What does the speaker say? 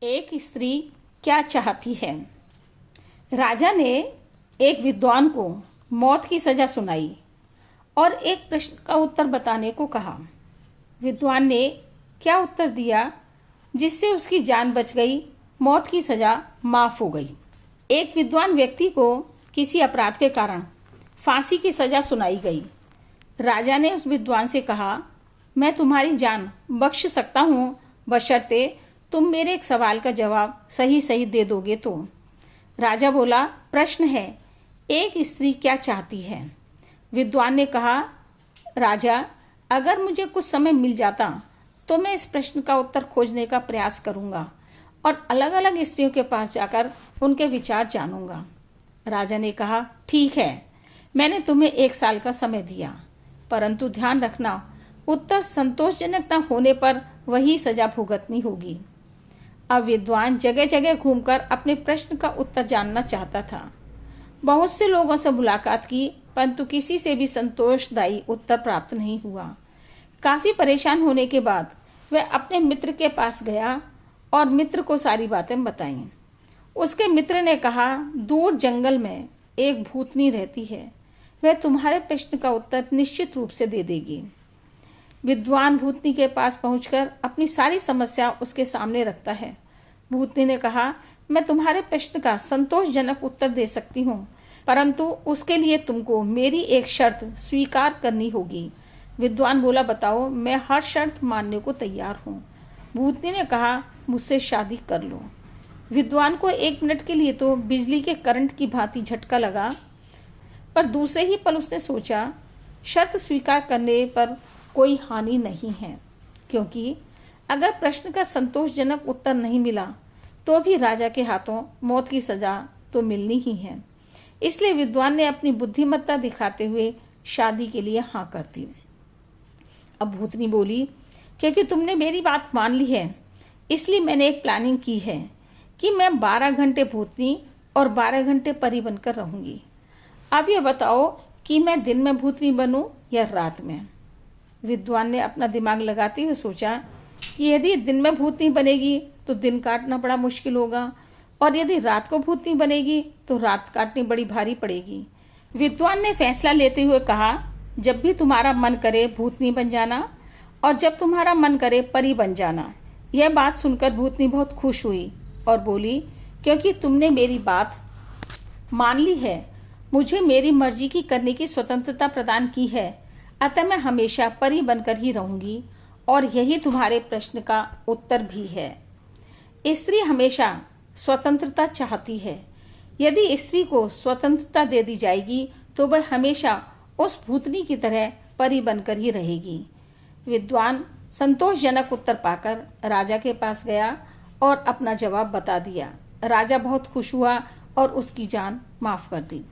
एक स्त्री क्या चाहती है। राजा ने एक विद्वान को मौत की सजा सुनाई और एक प्रश्न का उत्तर बताने को कहा। विद्वान ने क्या उत्तर दिया जिससे उसकी जान बच गई, मौत की सजा माफ हो गई। एक विद्वान व्यक्ति को किसी अपराध के कारण फांसी की सजा सुनाई गई। राजा ने उस विद्वान से कहा, मैं तुम्हारी जान बख्श सकता हूँ बशर्ते तुम मेरे एक सवाल का जवाब सही सही दे दोगे तो। राजा बोला, प्रश्न है, एक स्त्री क्या चाहती है। विद्वान ने कहा, राजा, अगर मुझे कुछ समय मिल जाता तो मैं इस प्रश्न का उत्तर खोजने का प्रयास करूंगा और अलग अलग स्त्रियों के पास जाकर उनके विचार जानूंगा। राजा ने कहा, ठीक है, मैंने तुम्हें 1 साल का समय दिया, परंतु ध्यान रखना, उत्तर संतोषजनक न होने पर वही सजा भुगतनी होगी। अब विद्वान जगह जगह घूमकर अपने प्रश्न का उत्तर जानना चाहता था। बहुत से लोगों से मुलाकात की, परंतु किसी से भी संतोषदायी उत्तर प्राप्त नहीं हुआ। काफी परेशान होने के बाद वह अपने मित्र के पास गया और मित्र को सारी बातें बताईं। उसके मित्र ने कहा, दूर जंगल में एक भूतनी रहती है, वह तुम्हारे प्रश्न का उत्तर निश्चित रूप से दे देगी। विद्वान भूतनी के पास पहुंचकर अपनी सारी समस्या उसके सामने रखता है। भूतनी ने कहा, मैं तुम्हारे प्रश्न का संतोषजनक उत्तर दे सकती हूँ, परंतु उसके लिए तुमको मेरी एक शर्त स्वीकार करनी होगी। विद्वान बोला, बताओ, मैं हर शर्त मानने को तैयार हूँ। भूतनी ने कहा, मुझसे शादी कर लो। विद्वान को 1 मिनट के लिए तो बिजली के करंट की भांति झटका लगा, पर दूसरे ही पल उसने सोचा, शर्त स्वीकार करने पर कोई हानि नहीं है, क्योंकि अगर प्रश्न का संतोषजनक उत्तर नहीं मिला तो भी राजा के हाथों मौत की सजा तो मिलनी ही है। इसलिए विद्वान ने अपनी बुद्धिमत्ता दिखाते हुए शादी के लिए हाँ कर दी। अब भूतनी बोली, क्योंकि तुमने मेरी बात मान ली है, इसलिए मैंने एक प्लानिंग की है कि मैं 12 घंटे भूतनी और 12 घंटे परी बनकर रहूंगी। अब ये बताओ कि मैं दिन में भूतनी बनूं या रात में। विद्वान ने अपना दिमाग लगाते हुए सोचा कि यदि दिन में भूतनी बनेगी तो दिन काटना बड़ा मुश्किल होगा, और यदि रात को भूतनी बनेगी तो रात काटनी बड़ी भारी पड़ेगी। विद्वान ने फैसला लेते हुए कहा, जब भी तुम्हारा मन करे भूतनी बन जाना और जब तुम्हारा मन करे परी बन जाना। यह बात सुनकर भूतनी बहुत खुश हुई और बोली, क्योंकि तुमने मेरी बात मान ली है, मुझे मेरी मर्जी की करने की स्वतंत्रता प्रदान की है, अतः मैं हमेशा परी बनकर ही रहूंगी और यही तुम्हारे प्रश्न का उत्तर भी है। स्त्री हमेशा स्वतंत्रता चाहती है। यदि स्त्री को स्वतंत्रता दे दी जाएगी तो वह हमेशा उस भूतनी की तरह परी बनकर ही रहेगी। विद्वान संतोषजनक उत्तर पाकर राजा के पास गया और अपना जवाब बता दिया। राजा बहुत खुश हुआ और उसकी जान माफ कर दी।